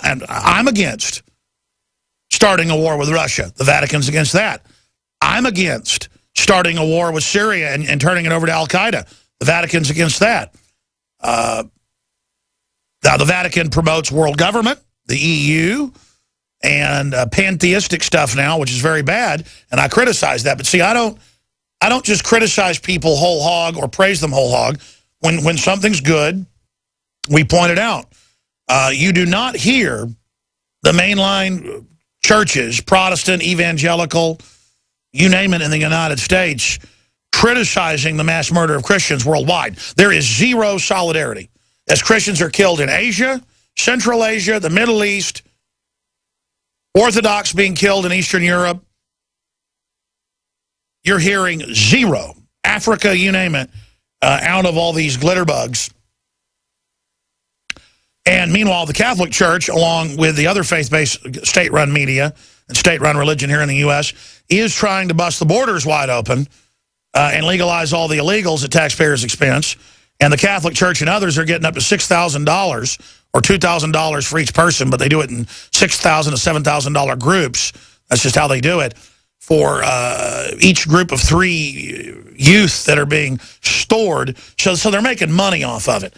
and I'm against starting a war with Russia. The Vatican's against that. I'm against starting a war with Syria and turning it over to Al-Qaeda. The Vatican's against that. Now, the Vatican promotes world government, the EU, and pantheistic stuff now, which is very bad, and I criticize that. But see, I don't just criticize people whole hog or praise them whole hog. When something's good, we point it out. You do not hear the mainline churches, Protestant, evangelical, you name it in the United States, criticizing the mass murder of Christians worldwide. There is zero solidarity. As Christians are killed in Asia, Central Asia, the Middle East, Orthodox being killed in Eastern Europe, you're hearing zero. Africa, you name it, out of all these glitter bugs. And meanwhile, the Catholic Church, along with the other faith-based state-run media and state-run religion here in the U.S., is trying to bust the borders wide open and legalize all the illegals at taxpayers' expense. And the Catholic Church and others are getting up to $6,000 or $2,000 for each person, but they do it in $6,000 to $7,000 groups. That's just how they do it. For each group of 3 youth that are being stored. So they're making money off of it.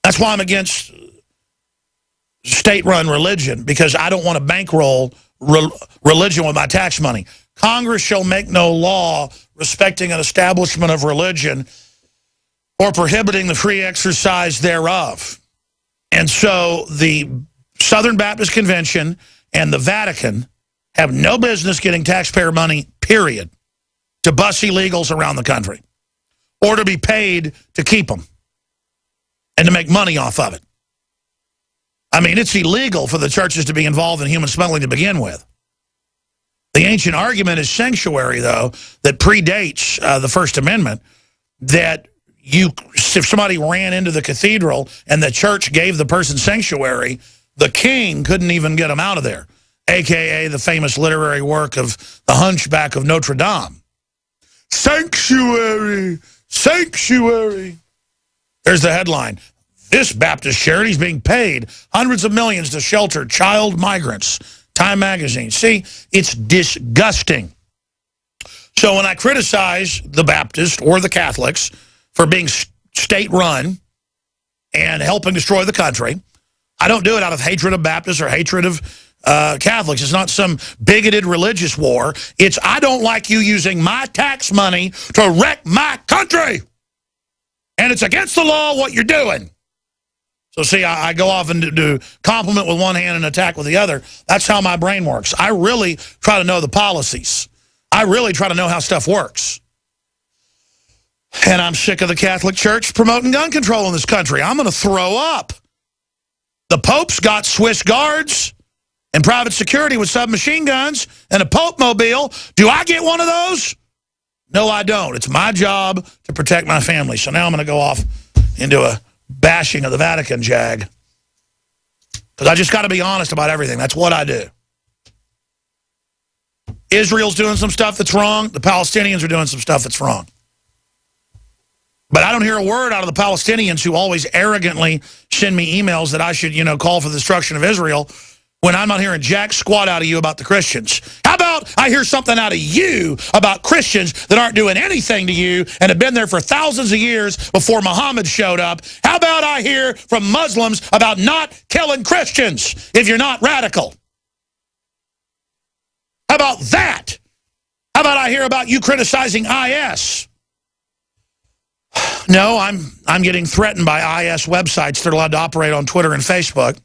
That's why I'm against state-run religion, because I don't want to bankroll religion with my tax money. Congress shall make no law respecting an establishment of religion or prohibiting the free exercise thereof. And so the Southern Baptist Convention and the Vatican have no business getting taxpayer money, period, to bust illegals around the country or to be paid to keep them and to make money off of it. I mean, it's illegal for the churches to be involved in human smuggling to begin with. The ancient argument is sanctuary, though, that predates the First Amendment, that if somebody ran into the cathedral and the church gave the person sanctuary, the king couldn't even get them out of there, a.k.a. the famous literary work of The Hunchback of Notre Dame. Sanctuary, sanctuary. There's the headline. This Baptist charity is being paid hundreds of millions to shelter child migrants. Time magazine. See, it's disgusting. So when I criticize the Baptists or the Catholics for being state-run and helping destroy the country, I don't do it out of hatred of Baptists or hatred of Catholics. It's not some bigoted religious war. It's I don't like you using my tax money to wreck my country. And it's against the law what you're doing. So see, I go off and do compliment with one hand and attack with the other. That's how my brain works. I really try to know the policies. I really try to know how stuff works. And I'm sick of the Catholic Church promoting gun control in this country. I'm going to throw up. The Pope's got Swiss guards and private security with submachine guns and a Pope mobile. Do I get one of those? No, I don't. It's my job to protect my family. So now I'm going to go off into a bashing of the Vatican jag. Because I just got to be honest about everything. That's what I do. Israel's doing some stuff that's wrong. The Palestinians are doing some stuff that's wrong. But I don't hear a word out of the Palestinians who always arrogantly send me emails that I should, call for the destruction of Israel when I'm not hearing jack squat out of you about the Christians. How about I hear something out of you about Christians that aren't doing anything to you and have been there for thousands of years before Muhammad showed up? How about I hear from Muslims about not killing Christians if you're not radical? How about that? How about I hear about you criticizing IS? No, I'm getting threatened by IS websites that are allowed to operate on Twitter and Facebook,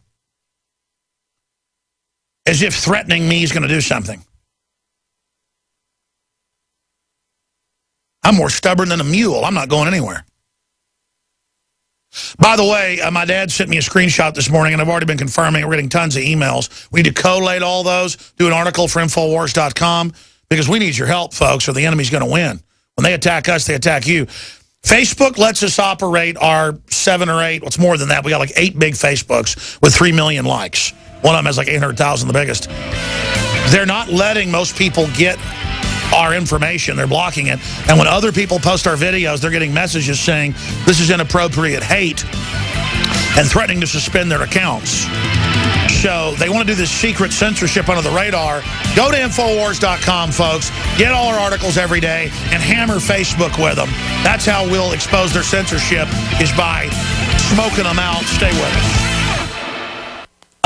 as if threatening me is going to do something. I'm more stubborn than a mule. I'm not going anywhere. By the way, my dad sent me a screenshot this morning, and I've already been confirming. We're getting tons of emails. We need to collate all those, do an article for Infowars.com, because we need your help, folks, or the enemy's going to win. When they attack us, they attack you. Facebook lets us operate our 7 or 8, what's more than that, we got like 8 big Facebooks with 3 million likes. One of them has like 800,000, the biggest. They're not letting most people get our information. They're blocking it. And when other people post our videos, they're getting messages saying this is inappropriate hate and threatening to suspend their accounts. So they want to do this secret censorship under the radar. Go to Infowars.com, folks. Get all our articles every day and hammer Facebook with them. That's how we'll expose their censorship, is by smoking them out. Stay with us.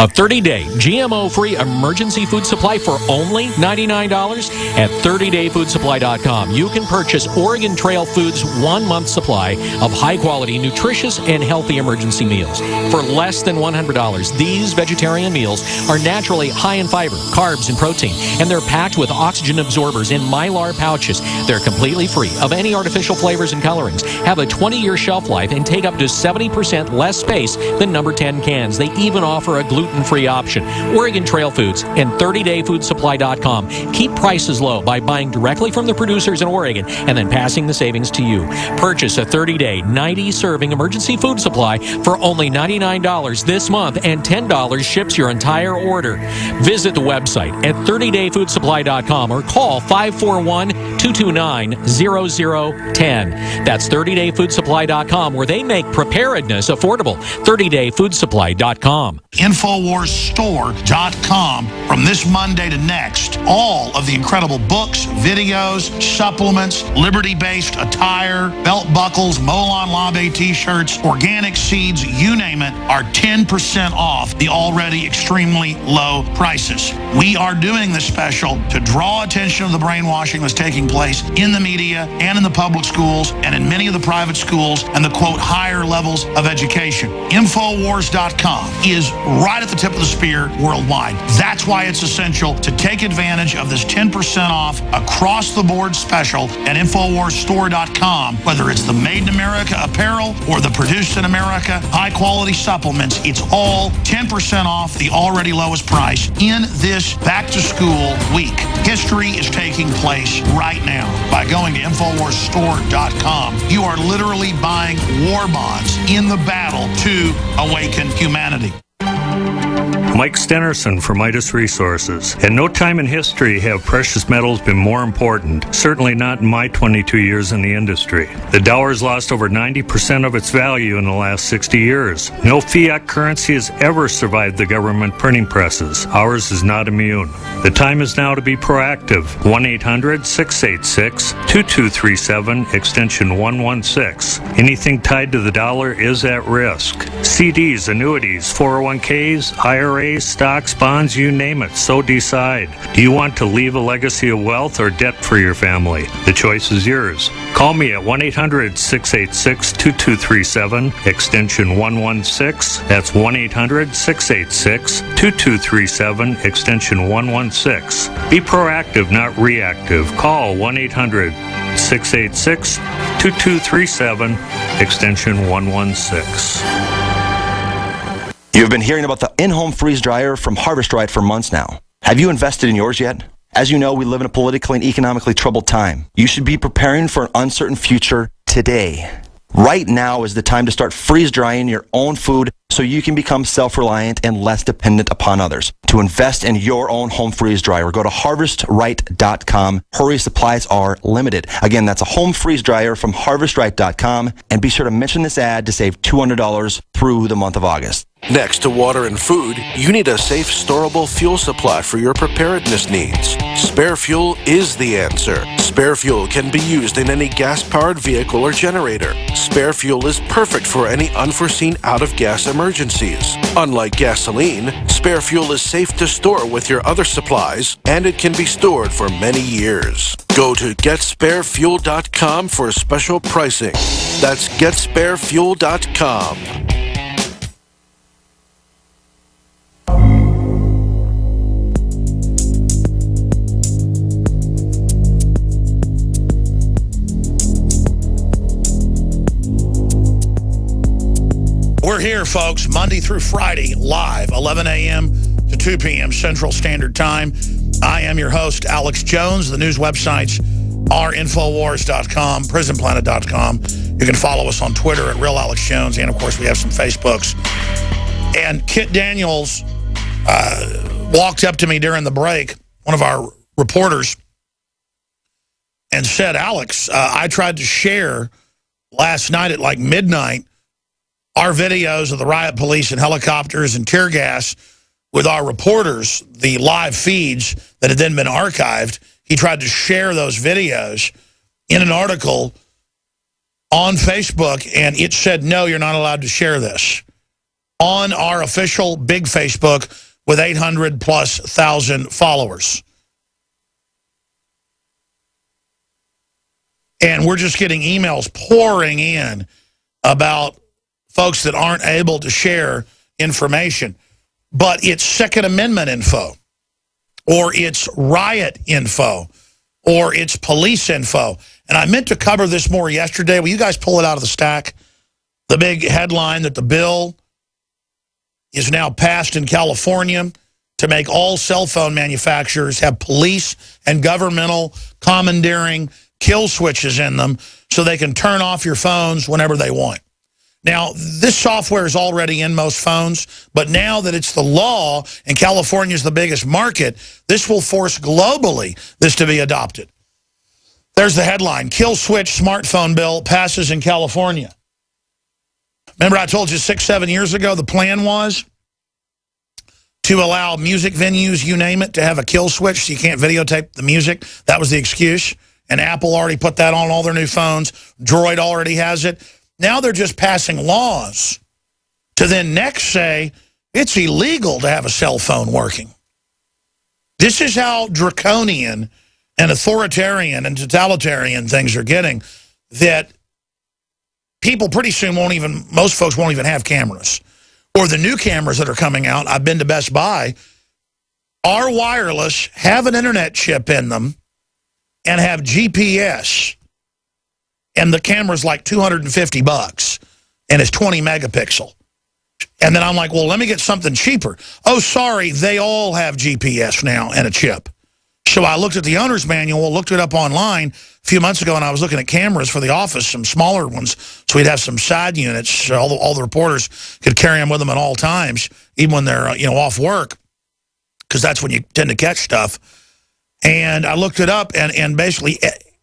A 30-day GMO-free emergency food supply for only $99 at 30dayfoodsupply.com. You can purchase Oregon Trail Foods' 1-month supply of high-quality, nutritious, and healthy emergency meals for less than $100. These vegetarian meals are naturally high in fiber, carbs, and protein, and they're packed with oxygen absorbers in Mylar pouches. They're completely free of any artificial flavors and colorings, have a 20-year shelf life, and take up to 70% less space than number 10 cans. They even offer a gluten-free option. Oregon Trail Foods and 30dayfoodsupply.com keep prices low by buying directly from the producers in Oregon and then passing the savings to you. Purchase a 30-day, 90-serving emergency food supply for only $99 this month, and $10 ships your entire order. Visit the website at 30dayfoodsupply.com or call 541-229-0010. That's 30dayfoodsupply.com, where they make preparedness affordable. 30dayfoodsupply.com. InfoWarsStore.com. From this Monday to next, all of the incredible books, videos, supplements, liberty-based attire, belt buckles, Molon Labe t-shirts, organic seeds, you name it, are 10% off the already extremely low prices. We are doing this special to draw attention to the brainwashing that's taking place in the media and in the public schools and in many of the private schools and the, quote, higher levels of education. InfoWars.com is right at the tip of the spear worldwide. That's why it's essential to take advantage of this 10% off across-the-board special at InfoWarsStore.com. Whether it's the Made in America apparel or the Produced in America high-quality supplements, it's all 10% off the already lowest price in this back-to-school week. History is taking place right now. By going to InfoWarsStore.com, you are literally buying war bonds in the battle to awaken humanity. Mike Stenerson for Midas Resources. At no time in history have precious metals been more important, certainly not in my 22 years in the industry. The dollar has lost over 90% of its value in the last 60 years. No fiat currency has ever survived the government printing presses. Ours is not immune. The time is now to be proactive. 1-800-686-2237, extension 116. Anything tied to the dollar is at risk. CDs, annuities, 401ks, IRAs, stocks, bonds, you name it. So decide. Do you want to leave a legacy of wealth or debt for your family? The choice is yours. Call me at 1-800-686-2237, extension 116. That's 1-800-686-2237, extension 116. Be proactive, not reactive. Call 1-800-686-2237, extension 116. You've been hearing about the in-home freeze dryer from Harvest Right for months now. Have you invested in yours yet? As you know, we live in a politically and economically troubled time. You should be preparing for an uncertain future today. Right now is the time to start freeze drying your own food so you can become self-reliant and less dependent upon others. To invest in your own home freeze dryer, go to harvestright.com. Hurry, supplies are limited. Again, that's a home freeze dryer from harvestright.com. And be sure to mention this ad to save $200 through the month of August. Next to water and food, you need a safe, storable fuel supply for your preparedness needs. Spare Fuel is the answer. Spare Fuel can be used in any gas-powered vehicle or generator. Spare Fuel is perfect for any unforeseen out-of-gas emergencies. Unlike gasoline, Spare Fuel is safe to store with your other supplies, and it can be stored for many years. Go to GetSpareFuel.com for special pricing. That's GetSpareFuel.com. We're here, folks, Monday through Friday, live, 11 a.m. to 2 p.m. Central Standard Time. I am your host, Alex Jones. The news websites are Infowars.com, PrisonPlanet.com. You can follow us on Twitter at Real Alex Jones, and, of course, we have some Facebooks. And Kit Daniels walked up to me during the break, one of our reporters, and said, Alex, I tried to share last night at like midnight our videos of the riot police and helicopters and tear gas with our reporters, the live feeds that had then been archived. He tried to share those videos in an article on Facebook, and it said, no, you're not allowed to share this. On our official big Facebook with 800,000+ followers. And we're just getting emails pouring in about folks that aren't able to share information. But it's Second Amendment info, or it's riot info, or it's police info. And I meant to cover this more yesterday. Will you guys pull it out of the stack? The big headline that the bill is now passed in California to make all cell phone manufacturers have police and governmental commandeering kill switches in them so they can turn off your phones whenever they want. Now, this software is already in most phones, but now that it's the law and California is the biggest market, this will force globally this to be adopted. There's the headline, Kill Switch Smartphone Bill Passes in California. Remember I told you 6-7 years ago the plan was to allow music venues, you name it, to have a kill switch so you can't videotape the music. That was the excuse. And Apple already put that on all their new phones. Droid already has it. Now they're just passing laws to then next say it's illegal to have a cell phone working. This is how draconian and authoritarian and totalitarian things are getting, that people pretty soon most folks won't even have cameras. Or the new cameras that are coming out, I've been to Best Buy, are wireless, have an internet chip in them, and have GPS. And the camera's like $250, and it's 20 megapixel. And then I'm like, well, let me get something cheaper. Oh, sorry, they all have GPS now and a chip. So I looked at the owner's manual, looked it up online a few months ago, and I was looking at cameras for the office, some smaller ones, so we'd have some side units. So all the reporters could carry them with them at all times, even when they're off work, because that's when you tend to catch stuff. And I looked it up, and basically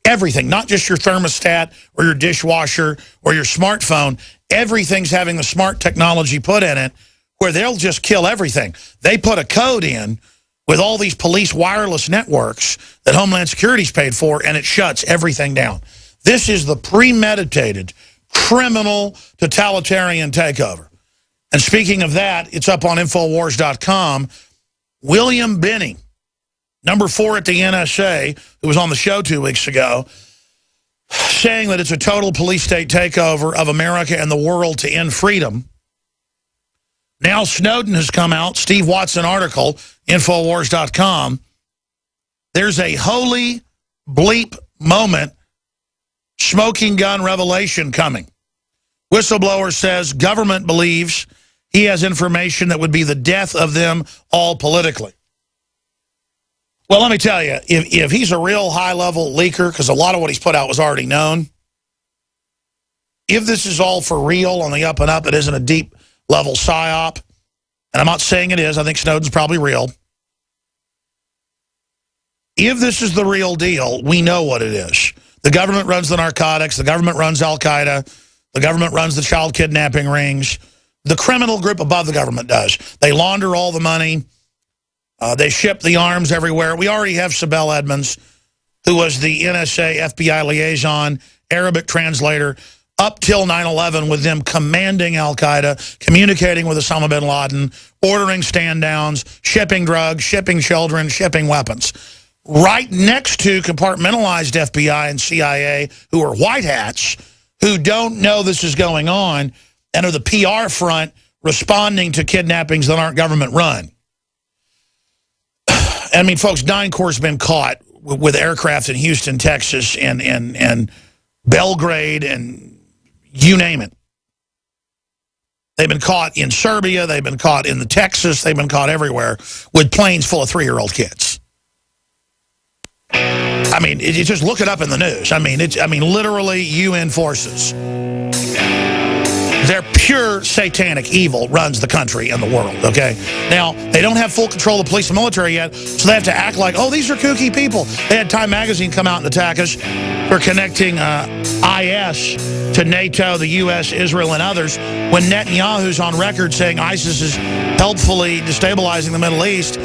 everything, not just your thermostat or your dishwasher or your smartphone, everything's having the smart technology put in it where they'll just kill everything. They put a code in with all these police wireless networks that Homeland Security's paid for, and it shuts everything down. This is the premeditated, criminal, totalitarian takeover. And speaking of that, it's up on Infowars.com. William Binney, number 4 at the NSA, who was on the show 2 weeks ago, saying that it's a total police state takeover of America and the world to end freedom. Now Snowden has come out, Steve Watson article, Infowars.com. There's a holy bleep moment, smoking gun revelation coming. Whistleblower says government believes he has information that would be the death of them all politically. Well, let me tell you, if he's a real high-level leaker, because a lot of what he's put out was already known, if this is all for real on the up and up, it isn't a deep-level psyop, and I'm not saying it is, I think Snowden's probably real. If this is the real deal, we know what it is. The government runs the narcotics, the government runs Al-Qaeda, the government runs the child kidnapping rings. The criminal group above the government does. They launder all the money. They ship the arms everywhere. We already have Sibel Edmonds, who was the NSA FBI liaison, Arabic translator, up till 9/11 with them commanding Al-Qaeda, communicating with Osama bin Laden, ordering stand-downs, shipping drugs, shipping children, shipping weapons. Right next to compartmentalized FBI and CIA, who are white hats, who don't know this is going on, and are the PR front responding to kidnappings that aren't government-run. I mean, folks, DynCorp's been caught with aircraft in Houston, Texas, and Belgrade, and you name it. They've been caught in Serbia. They've been caught in the Texas. They've been caught everywhere with planes full of 3-year-old kids. I mean, you just look it up in the news. I mean, literally UN forces. Their pure satanic evil runs the country and the world, okay? Now, they don't have full control of the police and military yet, so they have to act like, oh, these are kooky people. They had Time Magazine come out and attack us for connecting IS to NATO, the U.S., Israel, and others, when Netanyahu's on record saying ISIS is helpfully destabilizing the Middle East.